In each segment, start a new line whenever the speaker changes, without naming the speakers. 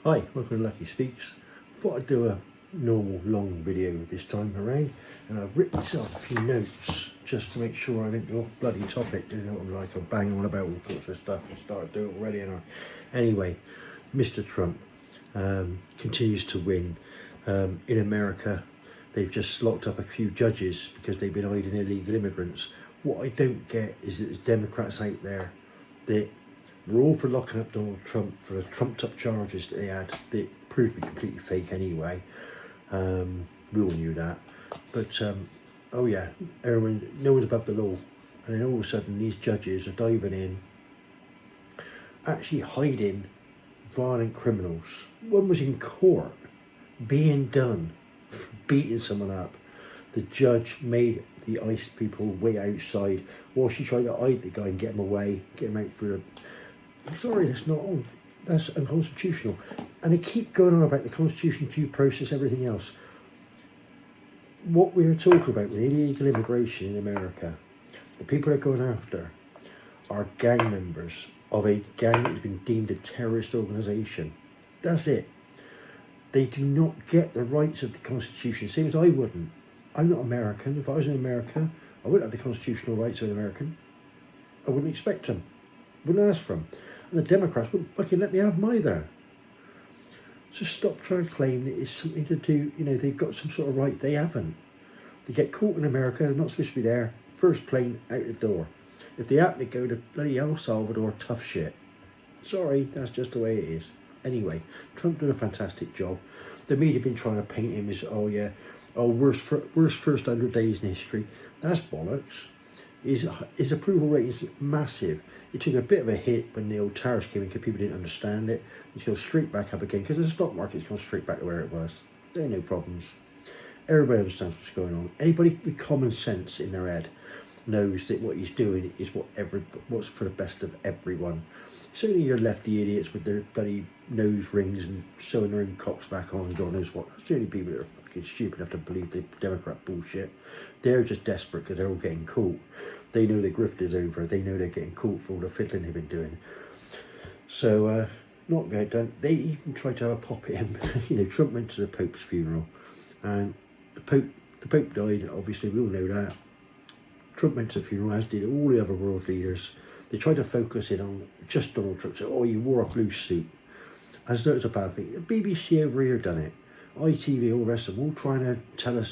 Hi, welcome to Lucky Speaks. Thought I'd do a normal long video this time around, and I've written myself a few notes just to make sure I don't go off bloody topic. You know what I'm like, I'm banging on about all sorts of stuff and started doing it already. Anyway, Mr. Trump continues to win. In America, they've just locked up a few judges because they've been hiding illegal immigrants. What I don't get is that there's Democrats out there that we're all for locking up Donald Trump for the trumped up charges that they had that proved to be completely fake anyway. We all knew that. But, oh yeah, no one's above the law. And then all of a sudden these judges are diving in, actually hiding violent criminals. One was in court, being done, for beating someone up. The judge made the ICE people wait outside while she tried to hide the guy and get him away, get him out for a... I'm sorry, that's not on. That's unconstitutional. And they keep going on about the Constitution, due process, everything else. What we're talking about with illegal immigration in America, the people they're going after are gang members of a gang that has been deemed a terrorist organisation. That's it. They do not get the rights of the Constitution, same as I wouldn't. I'm not American. If I was in America, I wouldn't have the constitutional rights of an American. I wouldn't expect them. Wouldn't ask for them. And the Democrats wouldn't fucking let me have them either. So stop trying to claim that it's something to do, you know, they've got some sort of right. They haven't. They get caught in America, they're not supposed to be there. First plane out the door. If they happen to go to bloody El Salvador, tough shit. Sorry, that's just the way it is. Anyway, Trump did a fantastic job. The media have been trying to paint him as, worst first 100 days in history. That's bollocks. His approval rating is massive. It took a bit of a hit when the old tariffs came in because people didn't understand it. It's gone straight back up again because the stock market's gone straight back to where it was. There are no problems. Everybody understands what's going on. Anybody with common sense in their head knows that what he's doing is what's for the best of everyone. Certainly your lefty idiots with their bloody nose rings and sewing their own cocks back on, God knows what. That's the only people that are fucking stupid enough to believe the Democrat bullshit. They're just desperate because they're all getting caught. They know the grift is over. They know they're getting caught for all the fiddling they've been doing. So, not get done. They even tried to have a pop at him. You know, Trump went to the Pope's funeral, and the Pope died. Obviously, we all know that. Trump went to the funeral, as did all the other world leaders. They tried to focus in on just Donald Trump. So, he wore a blue suit, as though it's a bad thing. The BBC over here done it. ITV, all the rest of them, all trying to trying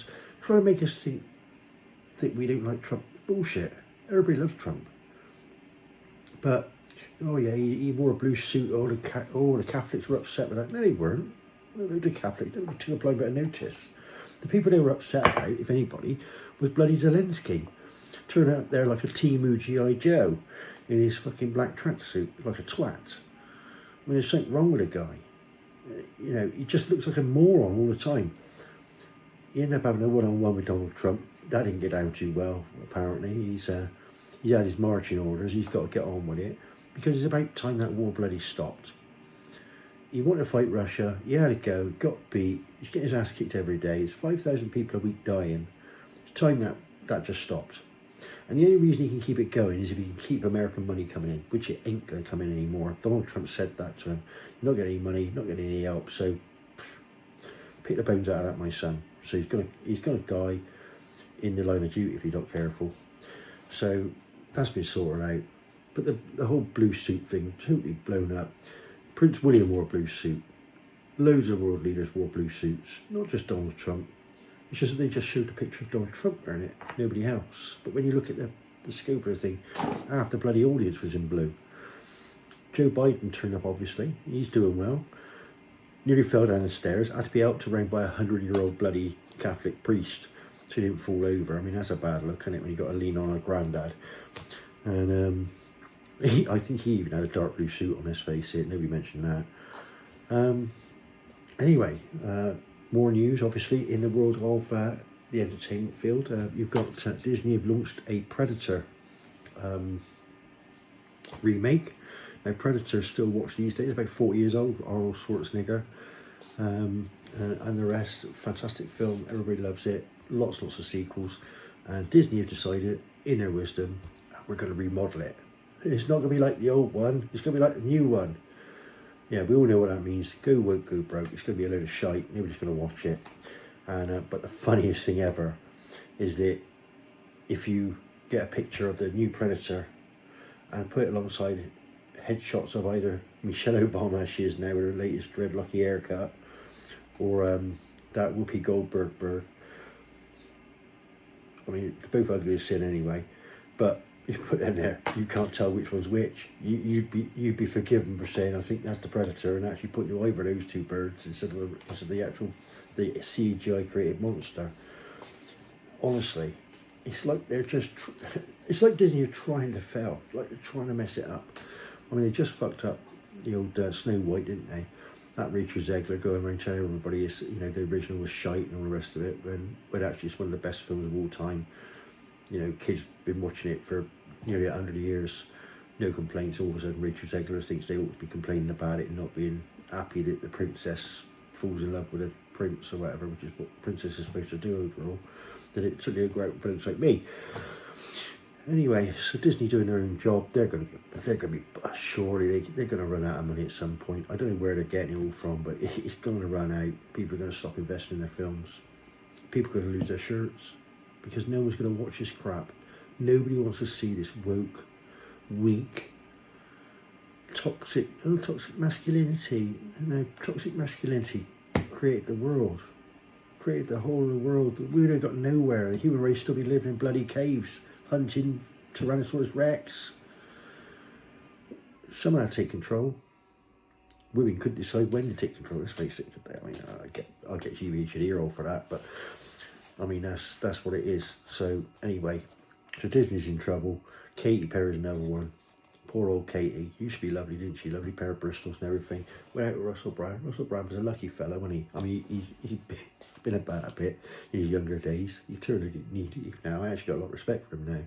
to make us think we don't like Trump. Bullshit. Everybody loves Trump. But, he wore a blue suit. All the Catholics were upset with that. No, they weren't. The Catholics took a blind bit of notice. The people they were upset about, if anybody, was bloody Zelensky. Turned out there like a Timu G.I. Joe in his fucking black tracksuit, like a twat. I mean, there's something wrong with the guy. You know, he just looks like a moron all the time. He ended up having a one-on-one with Donald Trump. That didn't get down too well, apparently. He had his marching orders. He's got to get on with it because it's about time that war bloody stopped. He wanted to fight Russia. He had to go. Got beat. He's getting his ass kicked every day. There's 5,000 people a week dying. It's time that just stopped. And the only reason he can keep it going is if he can keep American money coming in, which it ain't going to come in anymore. Donald Trump said that to him. You're not getting any money, not getting any help. So pick the bones out of that, my son. So he's gonna die in the line of duty if you're not careful. So that's been sorted out. But the whole blue suit thing, totally blown up. Prince William wore a blue suit. Loads of world leaders wore blue suits. Not just Donald Trump. It's just that they just showed a picture of Donald Trump wearing it. Nobody else. But when you look at the scope of the thing, half the bloody audience was in blue. Joe Biden turned up, obviously. He's doing well. Nearly fell down the stairs. Had to be helped around by a 100-year-old bloody Catholic priest. So he didn't fall over. I mean, that's a bad look, isn't it, when you've got to lean on a granddad. And I think he even had a dark blue suit on his face here. Nobody mentioned that. Anyway, more news, obviously, in the world of the entertainment field. You've got Disney have launched a Predator remake. Now, Predator's still watched these days, about 40 years old, Arnold Schwarzenegger. And the rest, fantastic film, everybody loves it. Lots of sequels, and Disney have decided, in their wisdom, we're going to remodel it. It's not going to be like the old one, it's going to be like the new one. Yeah, we all know what that means. Go woke, go broke. It's going to be a load of shite. Nobody's going to watch it. And but the funniest thing ever is that if you get a picture of the new Predator and put it alongside headshots of either Michelle Obama, as she is now with her latest dreadlocky haircut, or that Whoopi Goldberg bird. I mean, they're both ugly as sin anyway, but you put them there, you can't tell which one's which. You'd be forgiven for saying, I think that's the Predator, and actually putting you over those two birds instead of the actual the CGI created monster. Honestly, it's like they're just it's like Disney are trying to fail, like they're trying to mess it up. I mean, they just fucked up the old Snow White, didn't they? That Rachel Zegler going around telling everybody it's, the original was shite and all the rest of it, when actually it's one of the best films of all time. Kids been watching it for nearly 100 years, no complaints. All of a sudden Rachel Zegler thinks they ought to be complaining about it and not being happy that the princess falls in love with a prince or whatever, which is what princess is supposed to do overall. That it took a great folks like me. Anyway, so Disney doing their own job. They're gonna be, surely they're gonna run out of money at some point. I don't know where they're getting it all from, but it's gonna run out. People are gonna stop investing in their films. People are gonna lose their shirts because no one's gonna watch this crap. Nobody wants to see this woke, weak, toxic masculinity. Toxic masculinity created the world, created the whole of the world. We would have got nowhere. The human race still be living in bloody caves, hunting Tyrannosaurus Rex. Someone had to take control. Women couldn't decide when to take control. Let's face it. I mean, I'll get GBH and ear all for that, but I mean that's what it is. So anyway, so Disney's in trouble. Katy Perry's another one. Poor old Katy. Used to be lovely, didn't she? Lovely pair of Bristols and everything. Went out with Russell Brand. Russell Brand was a lucky fellow, wasn't he? I mean, he's been about a bit in his younger days. He turned now. I actually got a lot of respect for him now.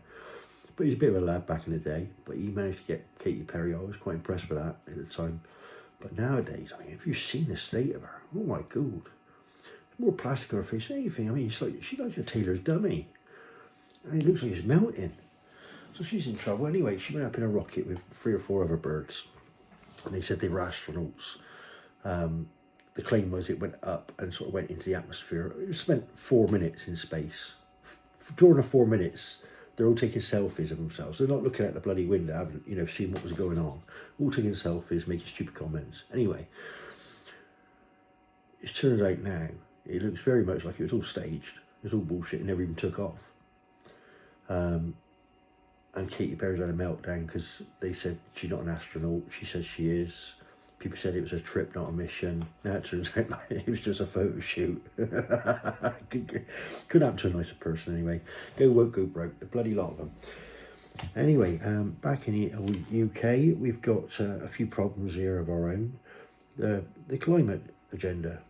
But he's a bit of a lad back in the day. But he managed to get Katy Perry. I was quite impressed with that at the time. But nowadays, I mean, have you seen the state of her? Oh my God. More plastic on her face than anything. I mean, she's like a tailor's dummy. And it looks like it's melting. So she's in trouble. Anyway, she went up in a rocket with 3 or 4 other birds. And they said they were astronauts. The claim was it went up and sort of went into the atmosphere. It spent 4 minutes in space. During the 4 minutes, they're all taking selfies of themselves. They're not looking at the bloody window, haven't, seeing what was going on. All taking selfies, making stupid comments. Anyway, it turns out now, it looks very much like it was all staged. It was all bullshit. It never even took off. And Katy Perry's had a meltdown because they said she's not an astronaut. She says she is. People said it was a trip, not a mission. Now it turns out like it was just a photo shoot. Could happen to a nicer person anyway. Go woke, go broke. The bloody lot of them. Anyway, back in the UK, we've got a few problems here of our own. The climate agenda.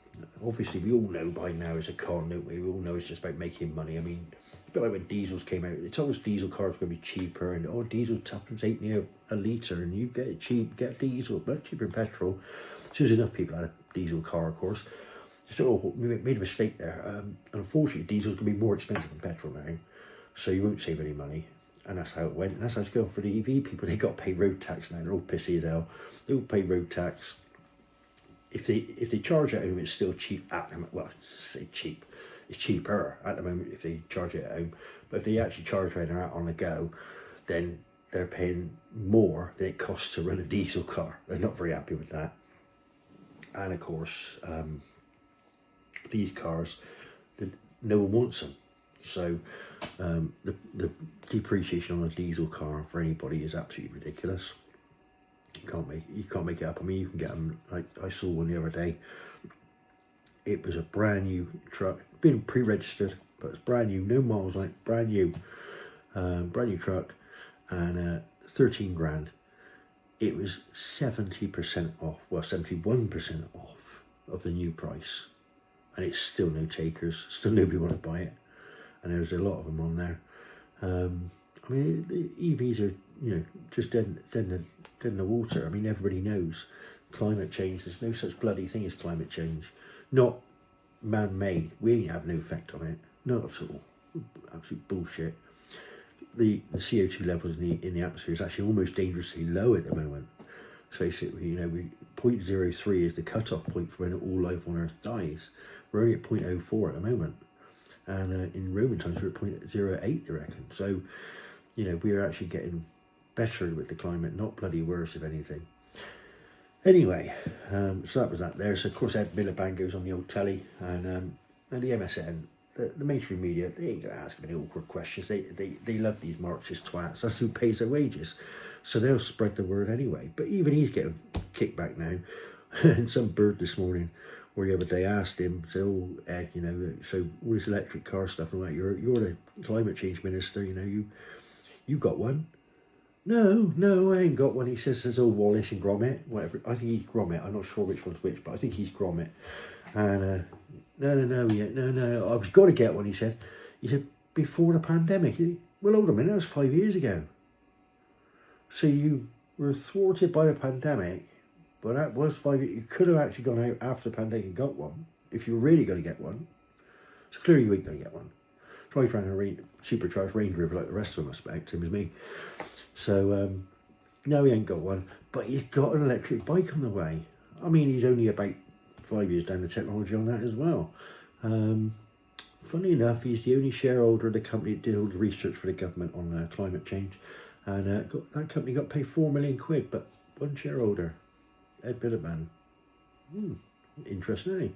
Obviously, we all know by now it's a con, don't we? We all know it's just about making money. I mean, a bit like when diesels came out, they told us diesel cars were going to be cheaper, and diesel tuppence 8 a litre, and you get it cheap, get diesel, but cheaper than petrol. So there's enough people had a diesel car, of course. So we made a mistake there. Unfortunately, diesel's going to be more expensive than petrol now, so you won't save any money. And that's how it went. And that's how it's going for the EV people. They got to pay road tax now. They're all pissy as hell. They all pay road tax. If they charge at home, it's still cheap at them. Well, say cheap. It's cheaper at the moment if they charge it at home. But if they actually charge when they're out on the go, then they're paying more than it costs to run a diesel car. They're not very happy with that. And of course, these cars, no one wants them. So the depreciation on a diesel car for anybody is absolutely ridiculous. You can't make it up. I mean, you can get them. I saw one the other day. It was a brand new truck, been pre-registered, but it's brand new, no miles on it, brand new truck, and 13 grand. It was 70% off, well 71% off of the new price, and it's still no takers, still nobody want to buy it, and there's a lot of them on there. I mean, the EVs are just dead in the water. I mean, everybody knows climate change. There's no such bloody thing as climate change. Not man-made. We ain't have no effect on it. Not at all. Absolute bullshit. The CO2 levels in the atmosphere is actually almost dangerously low at the moment. Let's face it, .03 is the cut-off point for when all life on Earth dies. We're only at .04 at the moment. And in Roman times, we're at .08, they reckon. So, we're actually getting better with the climate, not bloody worse, if anything. Anyway, so that was that there. So, of course, Ed Miliband goes on the old telly, and the MSN, the mainstream media, they ain't going to ask him any awkward questions. They love these Marxist twats. That's who pays their wages. So they'll spread the word anyway. But even he's getting kickback now. And some bird this morning, or the other day, asked him, so, Ed, so all this electric car stuff and that, you're the climate change minister, you got one? No, I ain't got one. He says there's old Wallace and Gromit, whatever. I think he's Gromit. I'm not sure which one's which, but I think he's Gromit. And no, I was got to get one, he said. He said, before the pandemic. Well, hold on a minute, that was 5 years ago. So you were thwarted by the pandemic, but that was 5 years. You could have actually gone out after the pandemic and got one, if you were really going to get one. So clearly you ain't going to get one. Try trying to supercharged Range Rover like the rest of them, I expect, same as me. So, no, he ain't got one, but he's got an electric bike on the way. I mean, he's only about 5 years down the technology on that as well. Funny enough, he's the only shareholder of the company that did all the research for the government on climate change. And that company got paid £4 million, but one shareholder, Ed Miliband. Interesting, isn't he?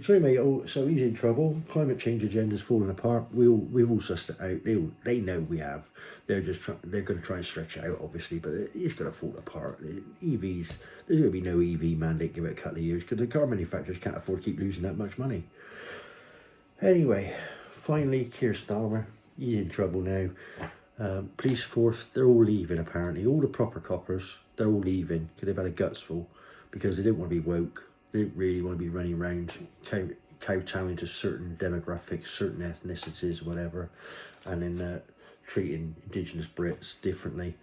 So anyway, so he's in trouble. Climate change agenda's falling apart. We've all sussed it out. They know we have. They're going to try and stretch it out, obviously, but it's going to fall apart. EVs, there's going to be no EV mandate give it a couple of years because the car manufacturers can't afford to keep losing that much money. Anyway, finally, Keir Starmer, he's in trouble now. Police force, they're all leaving apparently. All the proper coppers, they're all leaving because they've had a guts full because they don't want to be woke. They don't really want to be running around kowtowing to certain demographics, certain ethnicities, whatever, and then treating Indigenous Brits differently.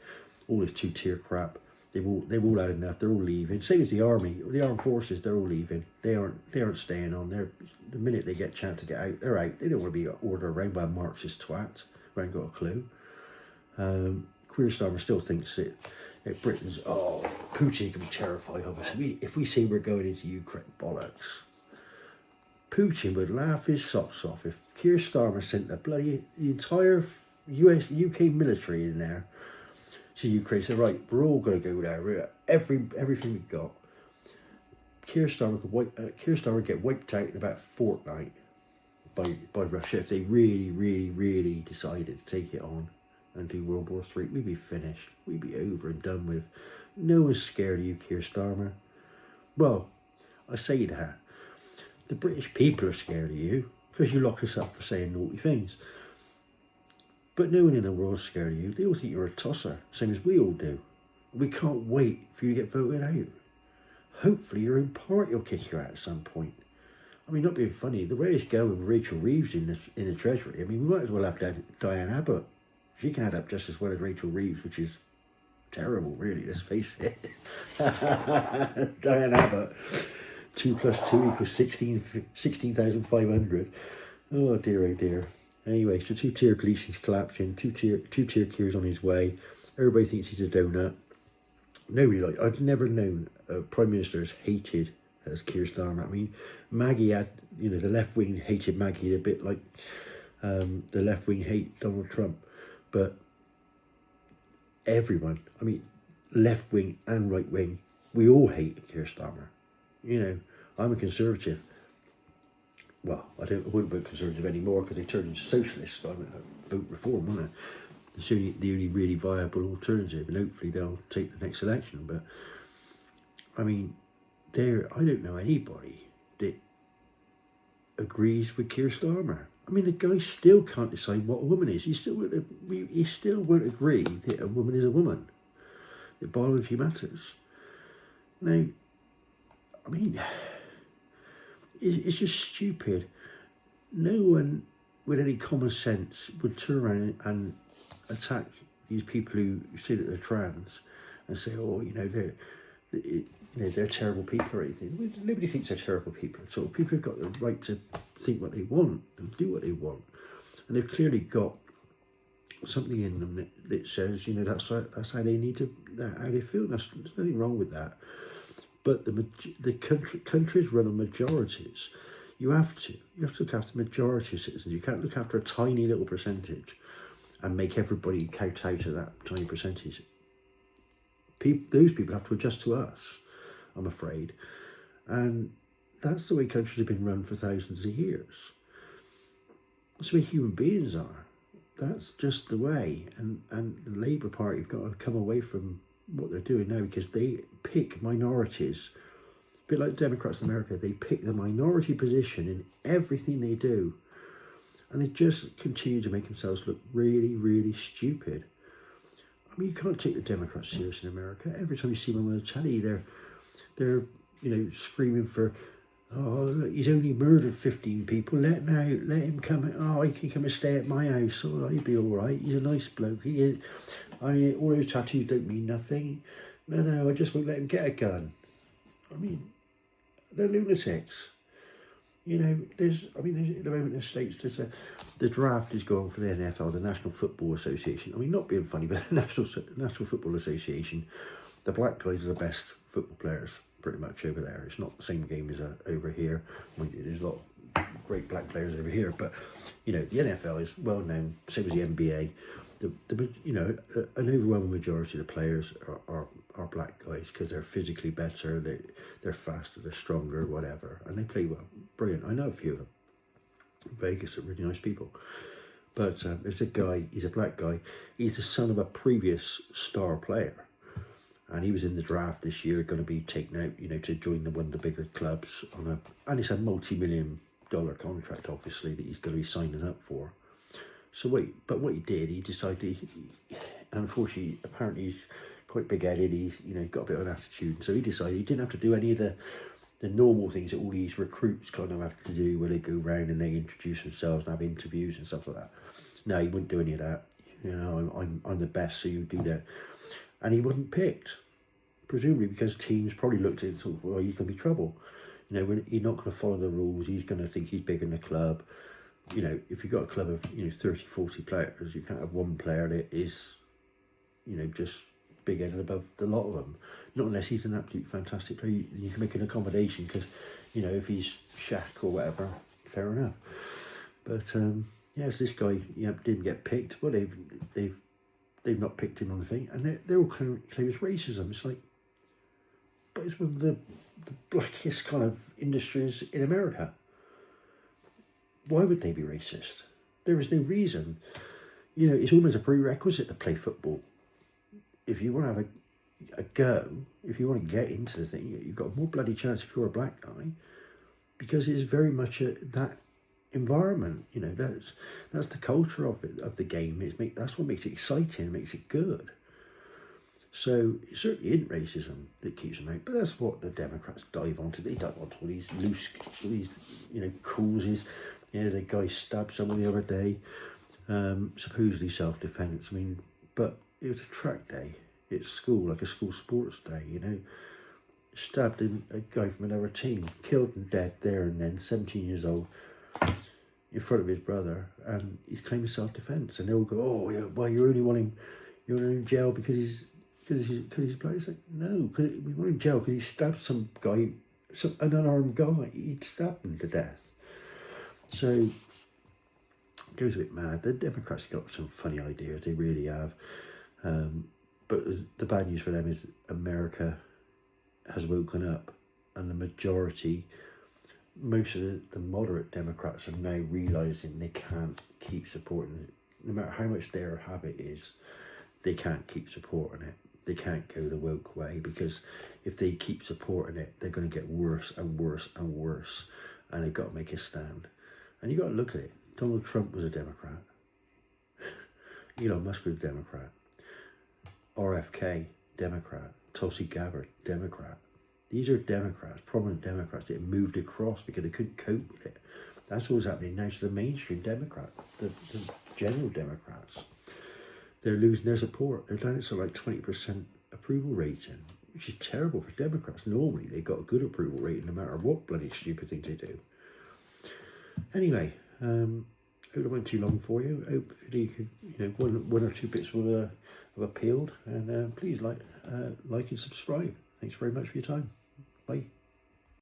All this two-tier crap. They've all had enough. They're all leaving. Same as the army, the armed forces. They're all leaving. They aren't staying on. The minute they get a chance to get out, they're out. They don't want to be ordered around by a Marxist twat who ain't got a clue. Keir Starmer still thinks that Britain's, Putin can be terrified of us. If we say we're going into Ukraine, bollocks. Putin would laugh his socks off if Keir Starmer sent the entire UK military in there to Ukraine. So right, we're all going to go there. We're everything we've got. Keir Starmer would get wiped out in about a fortnight by Russia if they really, really, really decided to take it on and do World War III. We'd be finished. We'd be over and done with. No one's scared of you, Keir Starmer. Well, I say that. The British people are scared of you because you lock us up for saying naughty things. But no one in the world's scared of you. They all think you're a tosser, same as we all do. We can't wait for you to get voted out. Hopefully your own party will kick you out at some point. I mean, not being funny, the way it's going with Rachel Reeves in the Treasury, I mean, we might as well have Diane Abbott. She can add up just as well as Rachel Reeves, which is terrible, really, let's face it. Diane Abbott, 2 + 2 = 16,500. Oh dear. Anyway, so two-tier police is collapsing, two-tier Keir's on his way. Everybody thinks he's a donut. Nobody I've never known a Prime Minister as hated as Keir Starmer. I mean, Maggie had, the left wing hated Maggie a bit like the left wing hate Donald Trump. But everyone, I mean, left wing and right wing, we all hate Keir Starmer. I'm a Conservative. Well, I wouldn't vote Conservative anymore because they turned into socialists. I would vote Reform, wouldn't I? It's the only really viable alternative, and hopefully they'll take the next election. But I mean, I don't know anybody that agrees with Keir Starmer. I mean, the guy still can't decide what a woman is. He still won't agree that a woman is a woman. That biology matters. Now, I mean, it's just stupid. No one with any common sense would turn around and attack these people who say that they're trans and say, they're terrible people or anything. Nobody thinks they're terrible people at all. People have got the right to think what they want and do what they want, and they've clearly got something in them that says, that's how they need to, how they feel. There's nothing wrong with that. But the countries run on majorities. You have to look after the majority of citizens. You can't look after a tiny little percentage and make everybody kowtow to that tiny percentage. Those people have to adjust to us, I'm afraid. And that's the way countries have been run for thousands of years. That's the way human beings are. That's just the way. And the Labour Party have got to come away from what they're doing now, because they pick minorities. A bit like Democrats in America, they pick the minority position in everything they do. And they just continue to make themselves look really, really stupid. I mean, you can't take the Democrats seriously in America. Every time you see them on the telly, they're screaming for, oh, look, he's only murdered 15 people. Let him come. Oh, he can come and stay at my house. Oh, he'll be all right. He's a nice bloke. He is. I mean, all those tattoos don't mean nothing. No, I just won't let him get a gun. I mean, they're lunatics. There's at the moment in the States, the draft is going for the NFL, the National Football Association. I mean, not being funny, but the National Football Association, the black guys are the best football players pretty much over there. It's not the same game as over here. I mean, there's a lot of great black players over here, but the NFL is well known, same as the NBA. An overwhelming majority of the players are black guys because they're physically better, they're faster, they're stronger, whatever, and they play well. Brilliant. I know a few of them. Vegas are really nice people. But there's a guy, he's a black guy, he's the son of a previous star player. And he was in the draft this year, going to be taken out, to join one of the bigger clubs and it's a multi-million-dollar contract, obviously, that he's going to be signing up for. So what he did, he decided, unfortunately, apparently he's quite big-headed, he's got a bit of an attitude, so he decided he didn't have to do any of the normal things that all these recruits kind of have to do, where they go around and they introduce themselves and have interviews and stuff like that. No, he wouldn't do any of that. I'm the best, so you do that. And he wasn't picked, presumably because teams probably looked at it and thought, well, he's going to be trouble. When he's not going to follow the rules, he's going to think he's bigger than the club. If you've got a club of 30, 40 players, you can't have one player that is, just big-headed above the lot of them. Not unless he's an absolute fantastic player. You can make an accommodation because, if he's Shaq or whatever, fair enough. But yes, this guy didn't get picked. Well, they've not picked him on the thing, and they're all claim it's racism. It's like, but it's one of the blackest kind of industries in America. Why would they be racist? There is no reason. It's almost a prerequisite to play football. If you want to have a go, if you want to get into the thing, you've got a more bloody chance if you're a black guy, because it's very much that environment. That's the culture of the game. That's what makes it exciting, makes it good. So it certainly isn't racism that keeps them out, but that's what the Democrats dive onto. They dive onto all these causes. The guy stabbed someone the other day, supposedly self-defence. But it was a track day. It's school, like a school sports day, Stabbed a guy from another team, killed him dead there and then, 17 years old, in front of his brother, and he's claiming self-defence. And they all go, oh, yeah, well, you're only in jail because he's black. It's like, no, because we want him in jail because he stabbed some guy, an unarmed guy. He stabbed him to death. So it goes a bit mad. The Democrats got some funny ideas, they really have. But the bad news for them is America has woken up, and the majority, most of the moderate Democrats are now realising they can't keep supporting it. No matter how much their habit is, they can't keep supporting it. They can't go the woke way, because if they keep supporting it, they're going to get worse and worse and worse, and they've got to make a stand. And you've got to look at it. Donald Trump was a Democrat. Elon Musk was a Democrat. RFK, Democrat. Tulsi Gabbard, Democrat. These are Democrats, prominent Democrats that moved across because they couldn't cope with it. That's what's happening now to the mainstream Democrats, the general Democrats. They're losing their support. They're down to like 20% approval rating, which is terrible for Democrats. Normally, they've got a good approval rating no matter what bloody stupid things they do. Anyway, hope it went too long for you. Hopefully, one or two bits will have appealed. And please like and subscribe. Thanks very much for your time. Bye.